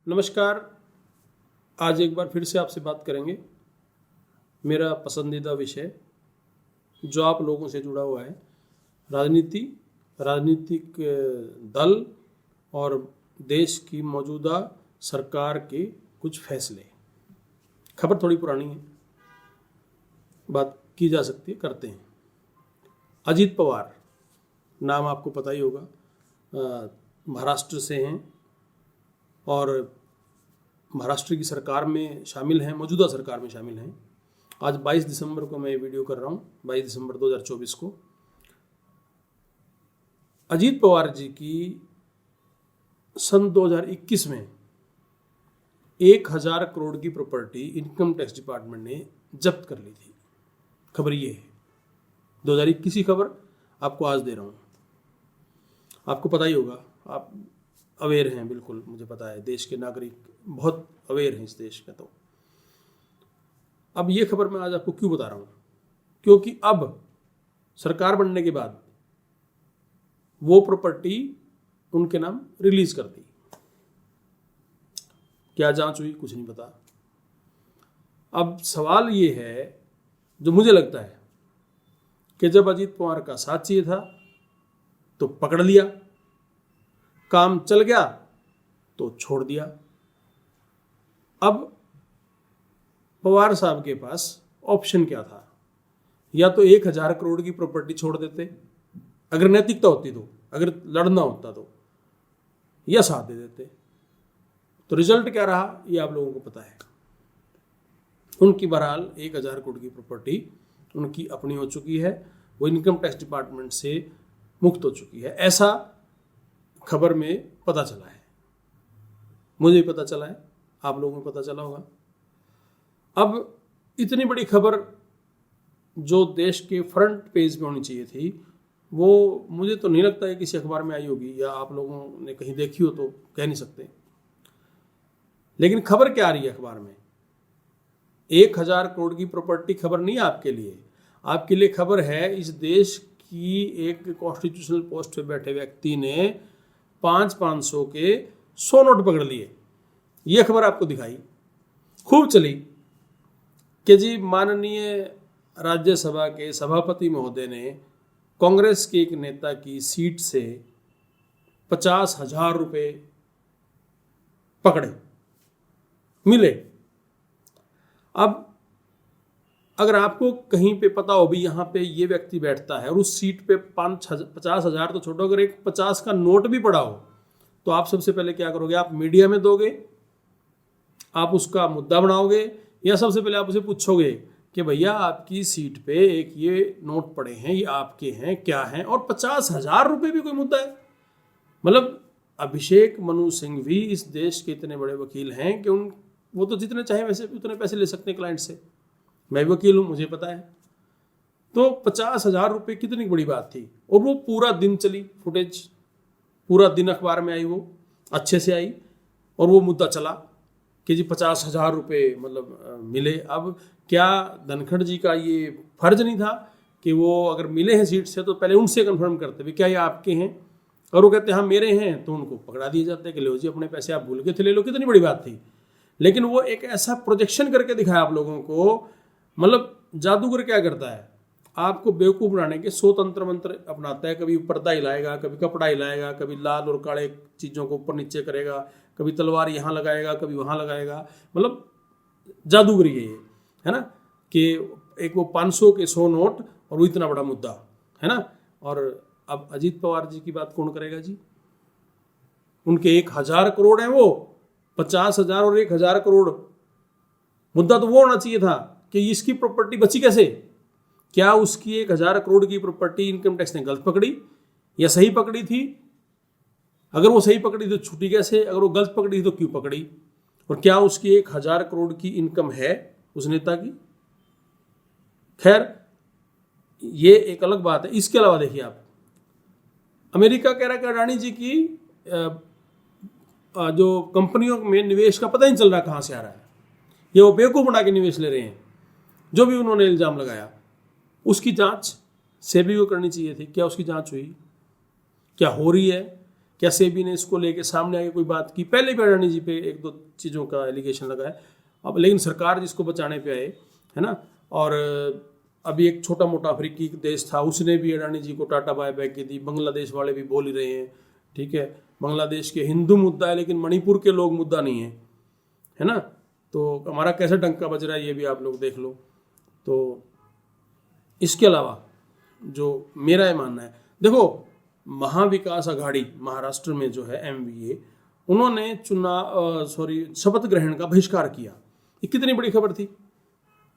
नमस्कार। आज एक बार फिर से आपसे बात करेंगे। मेरा पसंदीदा विषय जो आप लोगों से जुड़ा हुआ है, राजनीति, राजनीतिक दल और देश की मौजूदा सरकार के कुछ फैसले। खबर थोड़ी पुरानी है, बात की जा सकती है, करते हैं। अजीत पवार नाम आपको पता ही होगा, महाराष्ट्र से हैं और महाराष्ट्र की सरकार में शामिल हैं, मौजूदा सरकार में शामिल हैं। आज 22 दिसंबर को मैं ये वीडियो कर रहा हूँ, 22 दिसंबर 2024 को। अजीत पवार जी की सन 2021 में 1000 करोड़ की प्रॉपर्टी इनकम टैक्स डिपार्टमेंट ने जब्त कर ली थी। खबर ये है, 2021 की खबर आपको आज दे रहा हूँ। आपको पता ही होगा, आप अवेयर हैं, बिल्कुल मुझे पता है, देश के नागरिक बहुत अवेयर हैं इस देश में। तो अब ये खबर मैं आज आपको क्यों बता रहा हूँ, क्योंकि अब सरकार बनने के बाद वो प्रॉपर्टी उनके नाम रिलीज कर दी। क्या जांच हुई, कुछ नहीं पता। अब सवाल ये है, जो मुझे लगता है कि जब अजीत पवार का साथ चाहिए था तो पकड़ लिया, काम चल गया तो छोड़ दिया। अब पवार साहब के पास ऑप्शन क्या था? या तो 1000 करोड़ की प्रॉपर्टी छोड़ देते अगर नैतिकता होती तो, अगर लड़ना होता तो, या साथ दे देते। तो रिजल्ट क्या रहा ये आप लोगों को पता है। उनकी बहरहाल 1000 करोड़ की प्रॉपर्टी उनकी अपनी हो चुकी है, वो इनकम टैक्स डिपार्टमेंट से मुक्त हो चुकी है, ऐसा खबर में पता चला है। मुझे भी पता चला है, आप लोगों को पता चला होगा। अब इतनी बड़ी खबर जो देश के फ्रंट पेज पे होनी चाहिए थी, वो मुझे तो नहीं लगता है किसी अखबार में आई होगी, या आप लोगों ने कहीं देखी हो तो कह नहीं सकते। लेकिन खबर क्या आ रही है अखबार में? 1000 करोड़ की प्रॉपर्टी खबर नहीं है आपके लिए। आपके लिए खबर है, इस देश की एक कॉन्स्टिट्यूशनल पोस्ट पे बैठे व्यक्ति ने 500 के 100 नोट पकड़ लिए। ये खबर आपको दिखाई, खूब चली कि जी माननीय राज्यसभा के सभापति महोदय ने कांग्रेस के एक नेता की सीट से 50,000 रुपये पकड़े, मिले। अब अगर आपको कहीं पे पता हो भी यहाँ पे ये व्यक्ति बैठता है और उस सीट पे 50,000 तो छोड़ो, अगर एक 50 का नोट भी पड़ा हो तो आप सबसे पहले क्या करोगे? आप मीडिया में दोगे, आप उसका मुद्दा बनाओगे, या सबसे पहले आप उसे पूछोगे कि भैया आपकी सीट पे एक ये नोट पड़े हैं, ये आपके हैं, क्या हैं? और 50,000 रुपये भी कोई मुद्दा है? मतलब अभिषेक मनु सिंह भी इस देश के इतने बड़े वकील हैं कि वो तो जितने चाहे वैसे उतने पैसे ले सकते हैं क्लाइंट से। मैं वकील हूँ, मुझे पता है। तो 50,000 रुपये कितनी बड़ी बात थी। और वो पूरा दिन चली फुटेज, पूरा दिन अखबार में आई, वो अच्छे से आई, और वो मुद्दा चला कि जी 50,000 रुपये मतलब मिले। अब क्या धनखड़ जी का ये फर्ज नहीं था कि वो अगर मिले हैं सीट से तो पहले उनसे कंफर्म करते भी क्या ये आपके हैं? और वो कहते हैं हाँ मेरे हैं, तो उनको पकड़ा दिए जाते कि लो जी अपने पैसे आप भूल गए थे, ले लो। कितनी बड़ी बात थी। लेकिन वो एक ऐसा प्रोजेक्शन करके दिखाया आप लोगों को। मतलब जादूगर क्या करता है, आपको बेवकूफ़ बनाने के 100 तंत्र मंत्र अपनाता है। कभी पर्दा हिलाएगा, कभी कपड़ा हिलाएगा, कभी लाल और काले चीज़ों को ऊपर नीचे करेगा, कभी तलवार यहाँ लगाएगा, कभी वहाँ लगाएगा। मतलब जादूगरी है ना, कि एक वो 500 के 100 नोट और वो इतना बड़ा मुद्दा है ना। और अब अजीत पवार जी की बात कौन करेगा जी? उनके 1000 करोड़ हैं, वो 50,000 और 1000 करोड़। मुद्दा तो वो होना चाहिए था कि इसकी प्रॉपर्टी बची कैसे? क्या उसकी 1000 करोड़ की प्रॉपर्टी इनकम टैक्स ने गलत पकड़ी या सही पकड़ी थी? अगर वो सही पकड़ी तो छूटी कैसे? अगर वो गलत पकड़ी तो क्यों पकड़ी? और क्या उसकी 1000 करोड़ की इनकम है उस नेता की? खैर ये एक अलग बात है। इसके अलावा देखिए आप, अमेरिका कह रहा है कि अडानी जी की जो कंपनियों में निवेश का पता ही नहीं चल रहा कहाँ से आ रहा है। ये वो बेवकूफ़ बना के निवेश ले रहे हैं। जो भी उन्होंने इल्ज़ाम लगाया उसकी जांच सेबी को करनी चाहिए थी। क्या उसकी जांच हुई? क्या हो रही है? क्या सेबी ने इसको लेके सामने आके कोई बात की? पहले भी अडानी जी पे एक दो चीज़ों का एलिगेशन लगा है, अब लेकिन सरकार जिसको बचाने पे आए, है ना। और अभी एक छोटा मोटा अफ्रीकी देश था, उसने भी अडानी जी को टाटा बाय बाय की दी। बांग्लादेश वाले भी बोल ही रहे हैं, ठीक है, बांग्लादेश के हिंदू मुद्दा है लेकिन मणिपुर के लोग मुद्दा नहीं है ना। तो हमारा कैसा डंका बज रहा है ये भी आप लोग देख लो। तो इसके अलावा जो मेरा ये मानना है, देखो महाविकास अघाड़ी महाराष्ट्र में जो है MVA, उन्होंने शपथ ग्रहण का बहिष्कार किया। ये कितनी बड़ी खबर थी।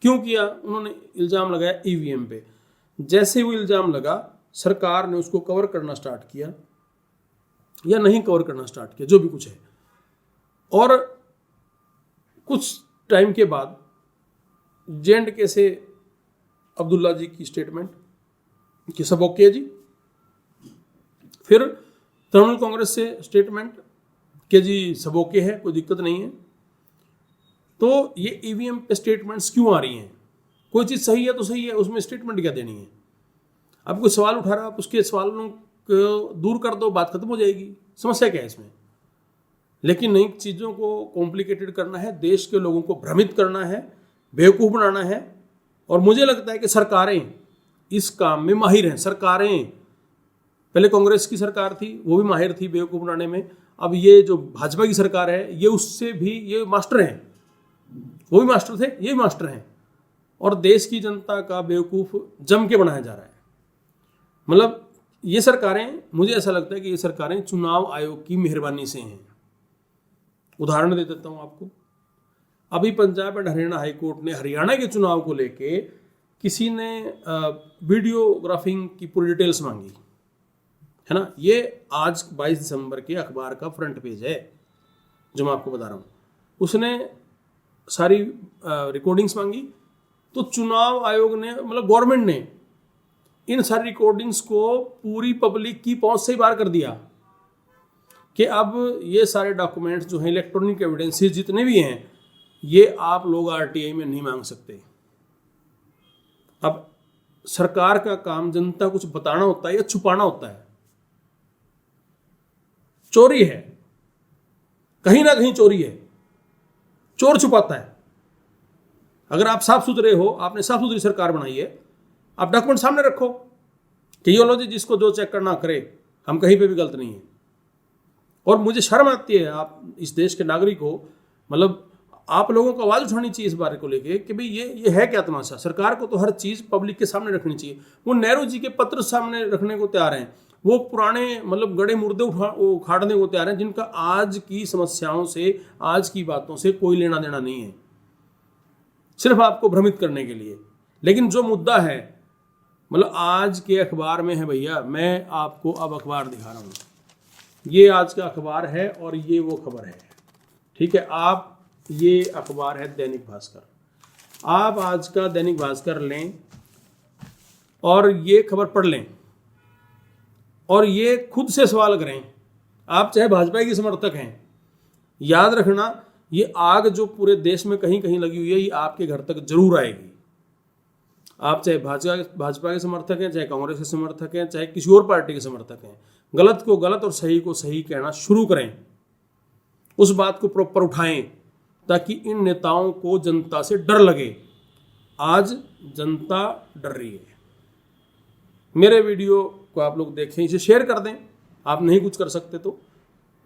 क्यों किया? उन्होंने इल्ज़ाम लगाया EVM पे। जैसे वो इल्ज़ाम लगा, सरकार ने उसको कवर करना स्टार्ट किया या नहीं कवर करना स्टार्ट किया, जो भी कुछ है। और कुछ टाइम के बाद JNK से अब्दुल्ला जी की स्टेटमेंट कि सब ओके है जी। फिर तृणमूल कांग्रेस से स्टेटमेंट कि जी सब ओके है, कोई दिक्कत नहीं है। तो ये EVM पे स्टेटमेंट्स क्यों आ रही हैं? कोई चीज़ सही है तो सही है, उसमें स्टेटमेंट क्या देनी है? अब कोई सवाल उठा रहा है, आप उसके सवालों को दूर कर दो, बात खत्म हो जाएगी। समस्या क्या है इसमें? लेकिन नई चीज़ों को कॉम्प्लिकेटेड करना है, देश के लोगों को भ्रमित करना है, बेवकूफ़ बनाना है। और मुझे लगता है कि सरकारें इस काम में माहिर हैं। सरकारें, पहले कांग्रेस की सरकार थी, वो भी माहिर थी बेवकूफ़ बनाने में। अब ये जो भाजपा की सरकार है, ये उससे भी ये मास्टर हैं। वो भी मास्टर थे, ये भी मास्टर हैं। और देश की जनता का बेवकूफ़ जम के बनाया जा रहा है। मतलब ये सरकारें, मुझे ऐसा लगता है कि ये सरकारें चुनाव आयोग की मेहरबानी से हैं। उदाहरण दे देता हूँ आपको। अभी पंजाब एंड हरियाणा हाईकोर्ट ने हरियाणा के चुनाव को लेके किसी ने वीडियोग्राफिंग की पूरी डिटेल्स मांगी, है ना। ये आज 22 दिसंबर के अखबार का फ्रंट पेज है जो मैं आपको बता रहा हूँ। उसने सारी रिकॉर्डिंग्स मांगी। तो चुनाव आयोग ने, मतलब गवर्नमेंट ने, इन सारी रिकॉर्डिंग्स को पूरी पब्लिक की पहुंच से ही बाहर कर दिया कि अब ये सारे डॉक्यूमेंट्स जो हैं, इलेक्ट्रॉनिक एविडेंसेस जितने भी हैं, ये आप लोग RTI में नहीं मांग सकते। अब सरकार का काम जनता कुछ बताना होता है या छुपाना होता है? चोरी है, कहीं ना कहीं चोरी है, चोर छुपाता है। अगर आप साफ सुथरे हो, आपने साफ सुथरी सरकार बनाई है, आप डॉक्यूमेंट सामने रखो कि ये लो जी, जिसको जो चेक करना करे, हम कहीं पे भी गलत नहीं है। और मुझे शर्म आती है, आप इस देश के नागरिक हो, मतलब आप लोगों को आवाज़ उठानी चाहिए इस बारे को लेके कि भाई ये है क्या तमाशा। सरकार को तो हर चीज़ पब्लिक के सामने रखनी चाहिए। वो नेहरू जी के पत्र सामने रखने को तैयार हैं, वो पुराने मतलब गड़े मुर्दे उखाड़ने को तैयार हैं, जिनका आज की समस्याओं से, आज की बातों से कोई लेना देना नहीं है, सिर्फ आपको भ्रमित करने के लिए। लेकिन जो मुद्दा है, मतलब आज के अखबार में है भैया, मैं आपको अब अखबार दिखा रहा हूँ। ये आज का अखबार है और ये वो खबर है, ठीक है। आप, ये अखबार है दैनिक भास्कर। आप आज का दैनिक भास्कर लें और ये खबर पढ़ लें और ये खुद से सवाल करें। आप चाहे भाजपा के समर्थक हैं, याद रखना, ये आग जो पूरे देश में कहीं कहीं लगी हुई है, ये आपके घर तक जरूर आएगी। आप चाहे भाजपा के समर्थक हैं, चाहे कांग्रेस के समर्थक हैं, चाहे किसी और पार्टी के समर्थक हैं, गलत को गलत और सही को सही कहना शुरू करें। उस बात को प्रॉपर उठाएं ताकि इन नेताओं को जनता से डर लगे। आज जनता डर रही है। मेरे वीडियो को आप लोग देखें, इसे शेयर कर दें। आप नहीं कुछ कर सकते तो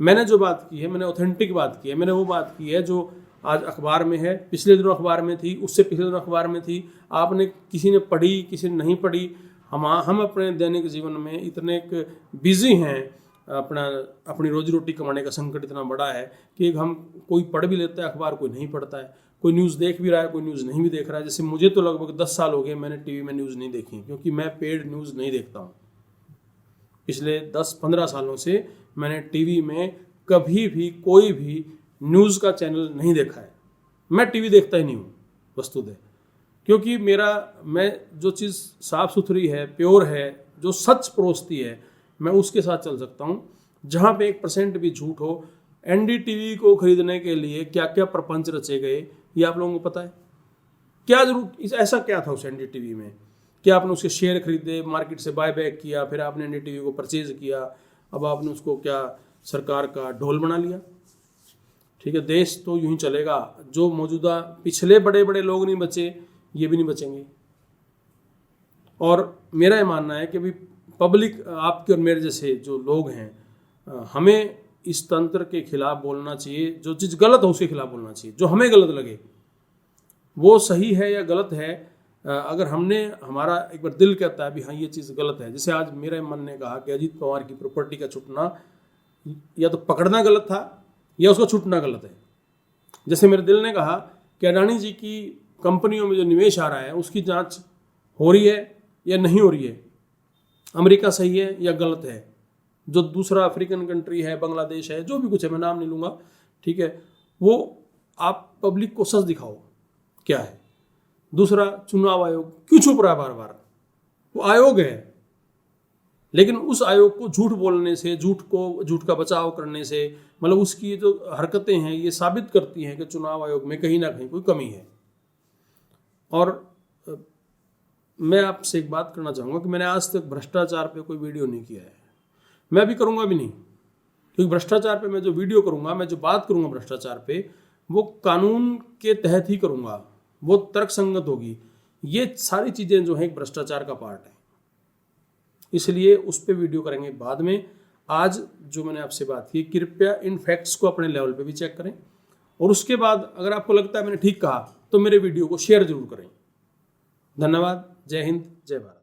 मैंने जो बात की है, मैंने ऑथेंटिक बात की है, मैंने वो बात की है जो आज अखबार में है, पिछले दिनों अखबार में थी, उससे पिछले दिनों अखबार में थी। आपने, किसी ने पढ़ी, किसी ने नहीं पढ़ी। हम अपने दैनिक जीवन में इतने बिजी हैं, अपनी रोजी रोटी कमाने का संकट इतना बड़ा है कि हम, कोई पढ़ भी लेता है अखबार, कोई नहीं पढ़ता है, कोई न्यूज़ देख भी रहा है, कोई न्यूज़ नहीं भी देख रहा है। जैसे मुझे तो लगभग 10 साल हो गए मैंने टीवी में न्यूज़ नहीं देखी, क्योंकि मैं पेड न्यूज़ नहीं देखता हूँ। पिछले 10-15 सालों से मैंने टीवी में कभी भी कोई भी न्यूज़ का चैनल नहीं देखा है। मैं टीवी देखता ही नहीं हूँ वस्तुतः, क्योंकि मैं जो चीज़ साफ़ सुथरी है, प्योर है, जो सच परोसती है, मैं उसके साथ चल सकता हूँ। जहाँ पे 1% भी झूठ हो। NDTV को खरीदने के लिए क्या क्या प्रपंच रचे गए, ये आप लोगों को पता है? क्या जरूर, ऐसा क्या था उस NDTV में कि आपने उसके शेयर खरीदे, मार्केट से बाय बैक किया, फिर आपने NDTV को परचेज किया, अब आपने उसको क्या सरकार का ढोल बना लिया। ठीक है, देश तो यूं ही चलेगा। जो मौजूदा पिछले बड़े बड़े लोग नहीं बचे, ये भी नहीं बचेंगे। और मेरा ये मानना है कि भाई पब्लिक, आपके और मेरे जैसे जो लोग हैं, हमें इस तंत्र के खिलाफ बोलना चाहिए। जो चीज़ गलत हो उसके खिलाफ बोलना चाहिए। जो हमें गलत लगे, वो सही है या गलत है, अगर हमारा एक बार दिल कहता है भी हाँ ये चीज़ गलत है। जैसे आज मेरे मन ने कहा कि अजीत पवार की प्रॉपर्टी का छूटना या तो पकड़ना गलत था या उसका छूटना गलत है। जैसे मेरे दिल ने कहा कि अडानी जी की कंपनियों में जो निवेश आ रहा है उसकी जांच हो रही है या नहीं हो रही है, अमेरिका सही है या गलत है, जो दूसरा अफ्रीकन कंट्री है, बांग्लादेश है, जो भी कुछ है, मैं नाम नहीं लूँगा, ठीक है, वो आप पब्लिक को सच दिखाओ क्या है। दूसरा, चुनाव आयोग क्यों छुप रहा है बार बार? वो आयोग है, लेकिन उस आयोग को झूठ बोलने से, झूठ का बचाव करने से, मतलब उसकी जो हरकतें हैं ये साबित करती हैं कि चुनाव आयोग में कहीं ना कहीं कोई कमी है। और मैं आपसे एक बात करना चाहूँगा कि मैंने आज तक भ्रष्टाचार पे कोई वीडियो नहीं किया है, मैं भी करूँगा भी नहीं, क्योंकि भ्रष्टाचार पे मैं जो वीडियो करूँगा, मैं जो बात करूँगा भ्रष्टाचार पे, वो कानून के तहत ही करूँगा, वो तर्कसंगत होगी। ये सारी चीज़ें जो हैं एक भ्रष्टाचार का पार्ट है, इसलिए उस पर वीडियो करेंगे बाद में। आज जो मैंने आपसे बात की, कृपया इन फैक्ट्स को अपने लेवल पे भी चेक करें, और उसके बाद अगर आपको लगता है मैंने ठीक कहा तो मेरे वीडियो को शेयर जरूर करें। धन्यवाद। जय हिंद, जय भारत।